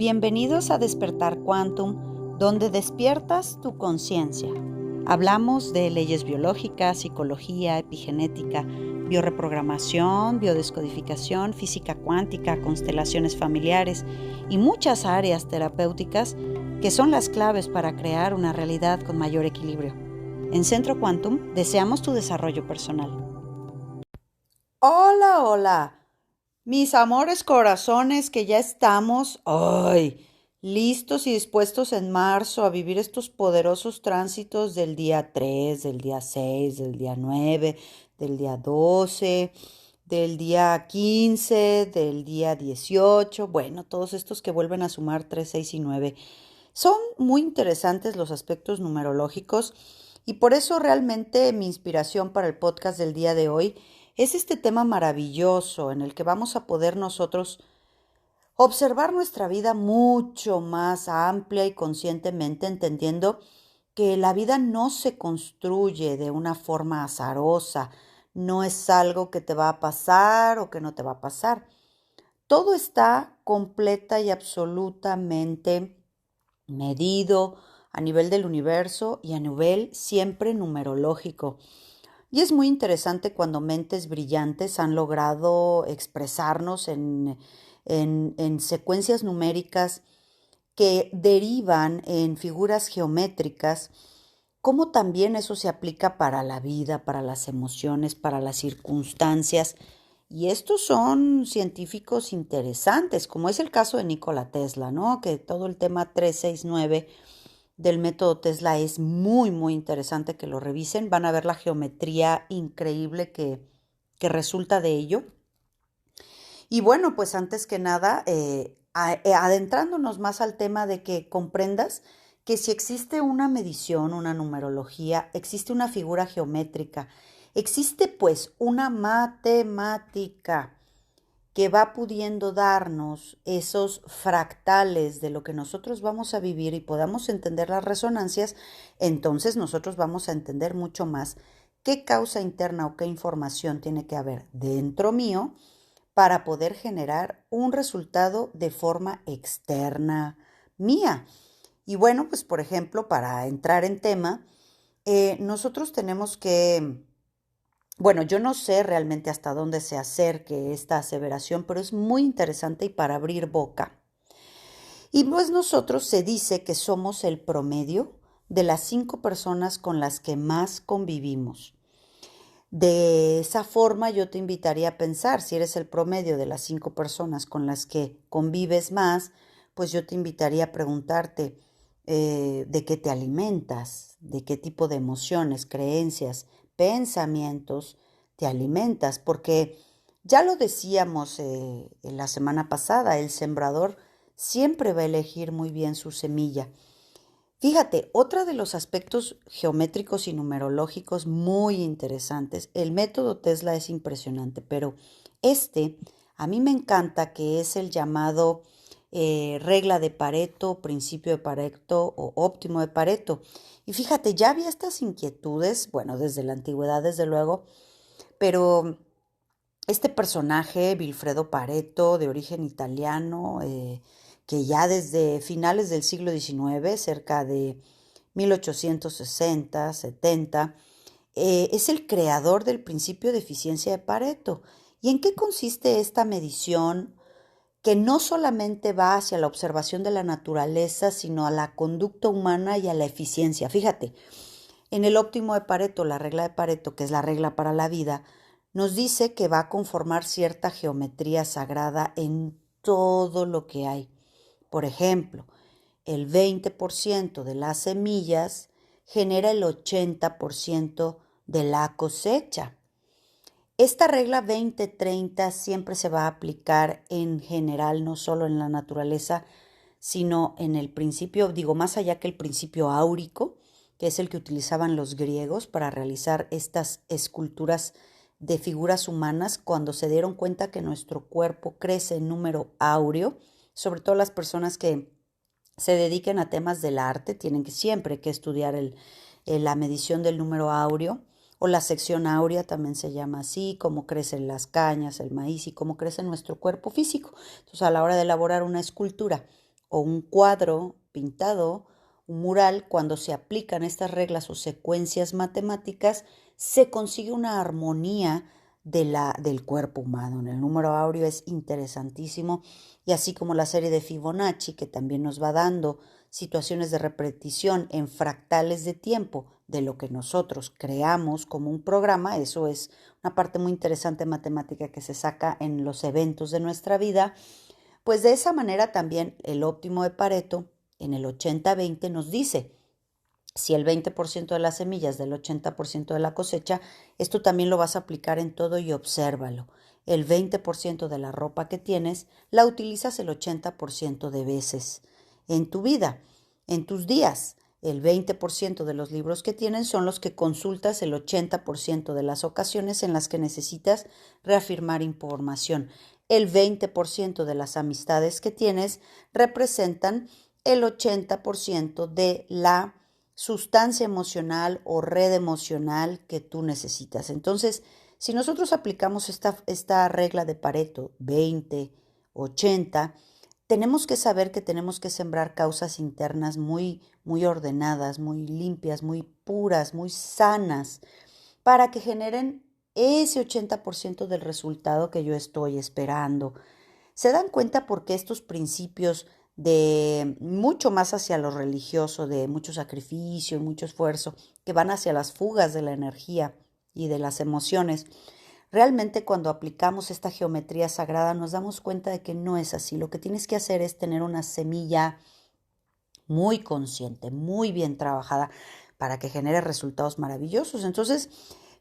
Bienvenidos a Despertar Quantum, donde despiertas tu conciencia. Hablamos de leyes biológicas, psicología, epigenética, bioreprogramación, biodescodificación, física cuántica, constelaciones familiares y muchas áreas terapéuticas que son las claves para crear una realidad con mayor equilibrio. En Centro Quantum deseamos tu desarrollo personal. Hola, hola. Mis amores corazones que ya estamos, listos y dispuestos en marzo a vivir estos poderosos tránsitos del día 3, del día 6, del día 9, del día 12, del día 15, del día 18, bueno, todos estos que vuelven a sumar 3, 6 y 9. Son muy interesantes los aspectos numerológicos y por eso realmente mi inspiración para el podcast del día de hoy es este tema maravilloso en el que vamos a poder nosotros observar nuestra vida mucho más amplia y conscientemente, entendiendo que la vida no se construye de una forma azarosa, no es algo que te va a pasar o que no te va a pasar. Todo está completa y absolutamente medido a nivel del universo y a nivel siempre numerológico. Y es muy interesante cuando mentes brillantes han logrado expresarnos en secuencias numéricas que derivan en figuras geométricas, cómo también eso se aplica para la vida, para las emociones, para las circunstancias. Y estos son científicos interesantes, como es el caso de Nikola Tesla, ¿no? Que todo el tema 369 del método Tesla es muy, muy interesante que lo revisen. Van a ver la geometría increíble que resulta de ello. Y bueno, pues antes que nada, adentrándonos más al tema de que comprendas que si existe una medición, una numerología, existe una figura geométrica, existe pues una matemática que va pudiendo darnos esos fractales de lo que nosotros vamos a vivir y podamos entender las resonancias, entonces nosotros vamos a entender mucho más qué causa interna o qué información tiene que haber dentro mío para poder generar un resultado de forma externa mía. Y bueno, pues por ejemplo, para entrar en tema, nosotros tenemos que, bueno, yo no sé realmente hasta dónde se acerque esta aseveración, pero es muy interesante y para abrir boca. Y pues nosotros se dice que somos el promedio de las 5 personas con las que más convivimos. De esa forma yo te invitaría a pensar, si eres el promedio de las 5 personas con las que convives más, pues yo te invitaría a preguntarte de qué te alimentas, de qué tipo de emociones, creencias, pensamientos te alimentas, porque ya lo decíamos en la semana pasada, el sembrador siempre va a elegir muy bien su semilla. Fíjate, otro de los aspectos geométricos y numerológicos muy interesantes, el método Tesla es impresionante, pero a mí me encanta, que es el llamado regla de Pareto, principio de Pareto o óptimo de Pareto. Y fíjate, ya había estas inquietudes, bueno, desde la antigüedad desde luego, pero este personaje, Vilfredo Pareto, de origen italiano, que ya desde finales del siglo XIX, cerca de 1860, 70, es el creador del principio de eficiencia de Pareto. ¿Y en qué consiste esta medición que no solamente va hacia la observación de la naturaleza, sino a la conducta humana y a la eficiencia? Fíjate, en el óptimo de Pareto, la regla de Pareto, que es la regla para la vida, nos dice que va a conformar cierta geometría sagrada en todo lo que hay. Por ejemplo, el 20% de las semillas genera el 80% de la cosecha. Esta regla 20-30 siempre se va a aplicar en general, no solo en la naturaleza, sino en el principio, digo, más allá que el principio áurico, que es el que utilizaban los griegos para realizar estas esculturas de figuras humanas cuando se dieron cuenta que nuestro cuerpo crece en número áureo, sobre todo las personas que se dediquen a temas del arte, tienen que siempre que estudiar la medición del número áureo o la sección áurea, también se llama así, cómo crecen las cañas, el maíz y cómo crece nuestro cuerpo físico. Entonces, a la hora de elaborar una escultura o un cuadro pintado, un mural, cuando se aplican estas reglas o secuencias matemáticas, se consigue una armonía del cuerpo humano. En el número áureo es interesantísimo, y así como la serie de Fibonacci, que también nos va dando situaciones de repetición en fractales de tiempo de lo que nosotros creamos como un programa. Eso es una parte muy interesante matemática que se saca en los eventos de nuestra vida. Pues de esa manera también el óptimo de Pareto en el 80-20 nos dice: si el 20% de las semillas del 80% de la cosecha, esto también lo vas a aplicar en todo y obsérvalo. El 20% de la ropa que tienes la utilizas el 80% de veces en tu vida, en tus días. El 20% de los libros que tienes son los que consultas el 80% de las ocasiones en las que necesitas reafirmar información. El 20% de las amistades que tienes representan el 80% de la sustancia emocional o red emocional que tú necesitas. Entonces, si nosotros aplicamos esta regla de Pareto 20-80, tenemos que saber que tenemos que sembrar causas internas muy ordenadas, muy limpias, muy puras, muy sanas, para que generen ese 80% del resultado que yo estoy esperando. ¿Se dan cuenta por qué estos principios de mucho más hacia lo religioso, de mucho sacrificio y mucho esfuerzo, que van hacia las fugas de la energía y de las emociones? Realmente, cuando aplicamos esta geometría sagrada, nos damos cuenta de que no es así. Lo que tienes que hacer es tener una semilla muy consciente, muy bien trabajada, para que genere resultados maravillosos. Entonces,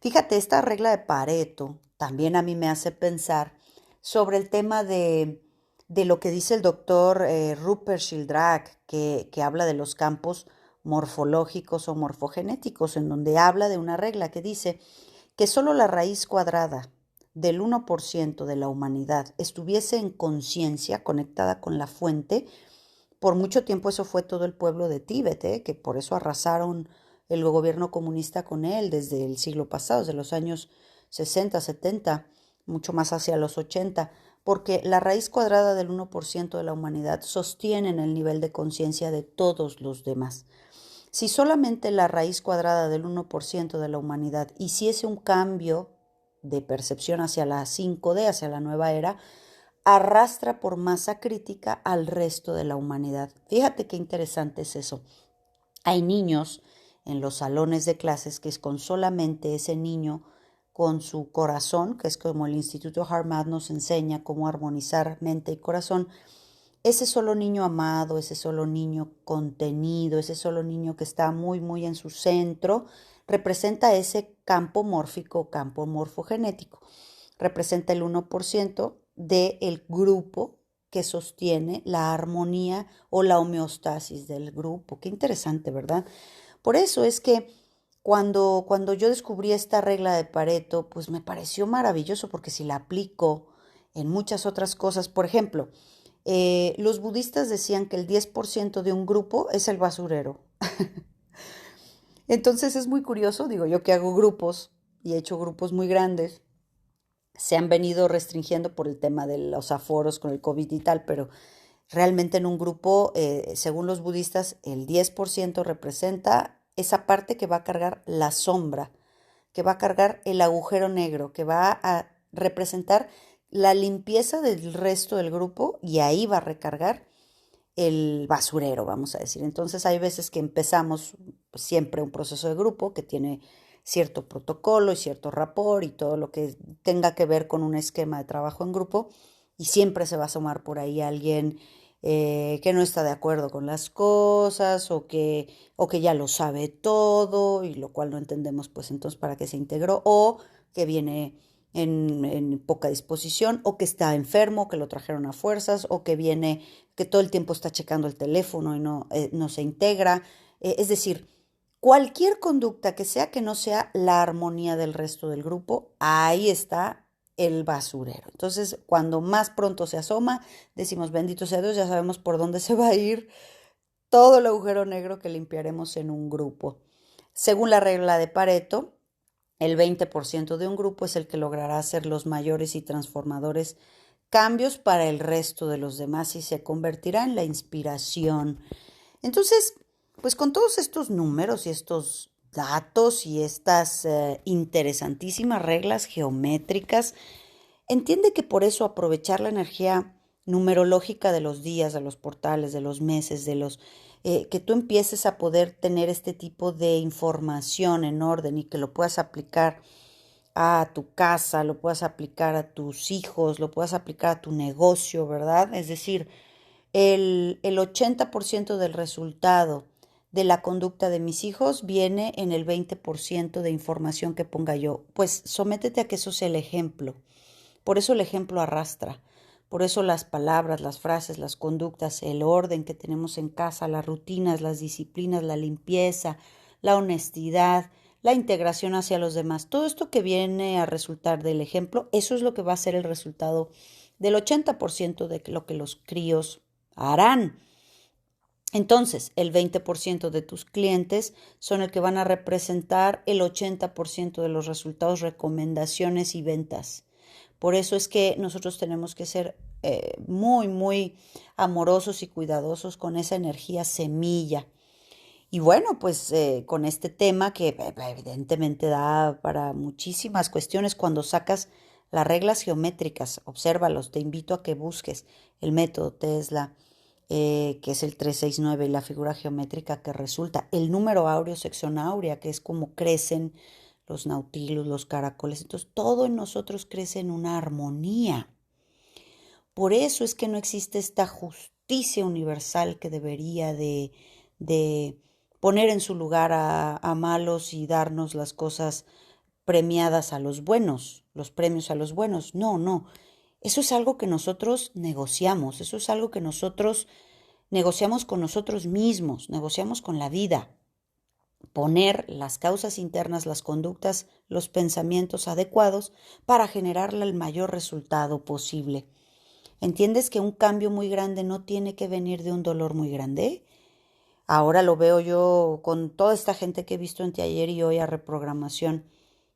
fíjate, esta regla de Pareto también a mí me hace pensar sobre el tema de lo que dice el doctor Rupert Sheldrake, que habla de los campos morfológicos o morfogenéticos, en donde habla de una regla que dice que solo la raíz cuadrada del 1% de la humanidad estuviese en conciencia conectada con la fuente. Por mucho tiempo eso fue todo el pueblo de Tíbet, que por eso arrasaron el gobierno comunista con él desde el siglo pasado, desde los años 60, 70, mucho más hacia los 80, porque la raíz cuadrada del 1% de la humanidad sostiene el nivel de conciencia de todos los demás. Si solamente la raíz cuadrada del 1% de la humanidad hiciese un cambio de percepción hacia la 5D, hacia la nueva era, arrastra por masa crítica al resto de la humanidad. Fíjate qué interesante es eso. Hay niños en los salones de clases que es con solamente ese niño, con su corazón, que es como el Instituto HeartMath nos enseña cómo armonizar mente y corazón, ese solo niño amado, ese solo niño contenido, ese solo niño que está muy en su centro, representa ese campo mórfico, campo morfogenético. Representa el 1% del grupo que sostiene la armonía o la homeostasis del grupo. Qué interesante, ¿verdad? Por eso es que cuando yo descubrí esta regla de Pareto, pues me pareció maravilloso, porque si la aplico en muchas otras cosas, por ejemplo, los budistas decían que el 10% de un grupo es el basurero. Entonces es muy curioso, digo yo que hago grupos y he hecho grupos muy grandes, se han venido restringiendo por el tema de los aforos con el COVID y tal, pero realmente en un grupo, según los budistas, el 10% representa esa parte que va a cargar la sombra, que va a cargar el agujero negro, que va a representar la limpieza del resto del grupo, y ahí va a recargar el basurero, vamos a decir. Entonces hay veces que empezamos siempre un proceso de grupo que tiene cierto protocolo y cierto rapport y todo lo que tenga que ver con un esquema de trabajo en grupo, y siempre se va a asomar por ahí alguien que no está de acuerdo con las cosas, o que ya lo sabe todo, y lo cual no entendemos, pues entonces para qué se integró, o que viene en poca disposición, o que está enfermo, que lo trajeron a fuerzas, o que viene, que todo el tiempo está checando el teléfono y no se integra. Es decir, cualquier conducta que no sea la armonía del resto del grupo, ahí está el basurero. Entonces, cuando más pronto se asoma, decimos: bendito sea Dios, ya sabemos por dónde se va a ir todo el agujero negro que limpiaremos en un grupo. Según la regla de Pareto, el 20% de un grupo es el que logrará ser los mayores y transformadores cambios para el resto de los demás y se convertirá en la inspiración. Entonces, pues con todos estos números y estos datos y estas interesantísimas reglas geométricas, entiende que por eso aprovechar la energía numerológica de los días, de los portales, de los meses, que tú empieces a poder tener este tipo de información en orden y que lo puedas aplicar a tu casa, lo puedas aplicar a tus hijos, lo puedas aplicar a tu negocio, ¿verdad? Es decir, el 80% del resultado de la conducta de mis hijos viene en el 20% de información que ponga yo. Pues sométete a que eso sea el ejemplo. Por eso el ejemplo arrastra. Por eso las palabras, las frases, las conductas, el orden que tenemos en casa, las rutinas, las disciplinas, la limpieza, la honestidad, la integración hacia los demás, todo esto que viene a resultar del ejemplo, eso es lo que va a ser el resultado del 80% de lo que los críos harán. Entonces, el 20% de tus clientes son el que van a representar el 80% de los resultados, recomendaciones y ventas. Por eso es que nosotros tenemos que ser muy, muy amorosos y cuidadosos con esa energía semilla. Y bueno, pues con este tema que evidentemente da para muchísimas cuestiones cuando sacas las reglas geométricas, obsérvalos, te invito a que busques el método Tesla, que es el 369 y la figura geométrica que resulta, el número áureo, sección áurea, que es como crecen los nautilos, los caracoles. Entonces todo en nosotros crece en una armonía. Por eso es que no existe esta justicia universal que debería de poner en su lugar a malos y darnos las cosas premiadas a los buenos, los premios a los buenos. No, no. Eso es algo que nosotros negociamos, eso es algo que nosotros negociamos con nosotros mismos, negociamos con la vida. Poner las causas internas, las conductas, los pensamientos adecuados para generarle el mayor resultado posible. ¿Entiendes que un cambio muy grande no tiene que venir de un dolor muy grande? Ahora lo veo yo con toda esta gente que he visto entre ayer y hoy a reprogramación.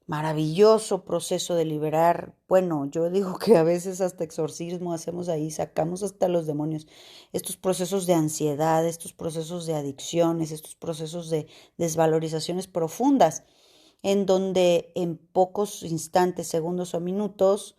Maravilloso proceso de liberar. Bueno, yo digo que a veces hasta exorcismo hacemos ahí, sacamos hasta los demonios. Estos procesos de ansiedad, estos procesos de adicciones, estos procesos de desvalorizaciones profundas, en donde en pocos instantes, segundos o minutos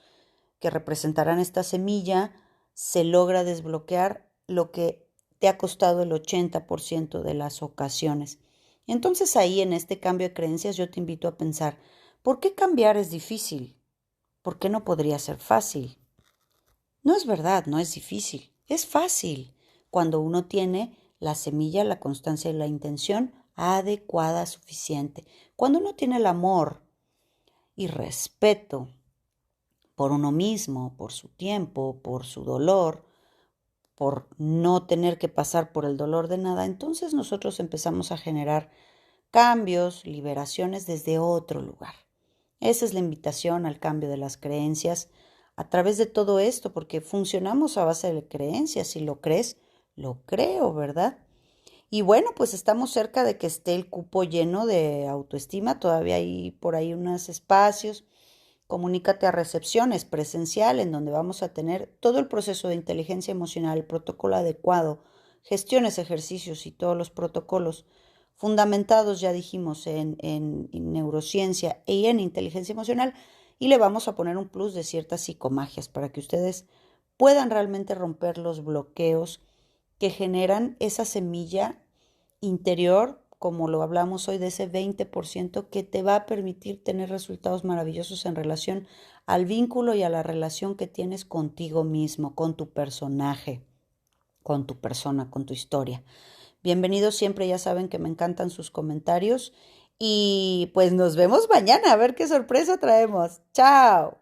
que representarán esta semilla, se logra desbloquear lo que te ha costado el 80% de las ocasiones. Entonces ahí en este cambio de creencias yo te invito a pensar, ¿por qué cambiar es difícil? ¿Por qué no podría ser fácil? No es verdad, no es difícil, es fácil cuando uno tiene la semilla, la constancia y la intención adecuada, suficiente. Cuando uno tiene el amor y respeto por uno mismo, por su tiempo, por su dolor, por no tener que pasar por el dolor de nada, entonces nosotros empezamos a generar cambios, liberaciones desde otro lugar. Esa es la invitación al cambio de las creencias a través de todo esto, porque funcionamos a base de creencias. Si lo crees, lo creo, ¿verdad? Y bueno, pues estamos cerca de que esté el cupo lleno de autoestima. Todavía hay por ahí unos espacios. Comunícate a recepciones presencial en donde vamos a tener todo el proceso de inteligencia emocional, el protocolo adecuado, gestiones, ejercicios y todos los protocolos fundamentados, ya dijimos, en neurociencia y en inteligencia emocional, y le vamos a poner un plus de ciertas psicomagias para que ustedes puedan realmente romper los bloqueos que generan esa semilla interior, como lo hablamos hoy, de ese 20% que te va a permitir tener resultados maravillosos en relación al vínculo y a la relación que tienes contigo mismo, con tu personaje, con tu persona, con tu historia. Bienvenidos siempre, ya saben que me encantan sus comentarios y pues nos vemos mañana a ver qué sorpresa traemos. ¡Chao!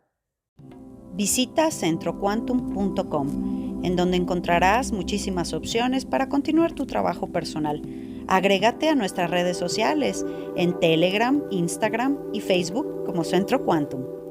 Visita centroquantum.com, en donde encontrarás muchísimas opciones para continuar tu trabajo personal. Agrégate a nuestras redes sociales en Telegram, Instagram y Facebook como Centro Quantum.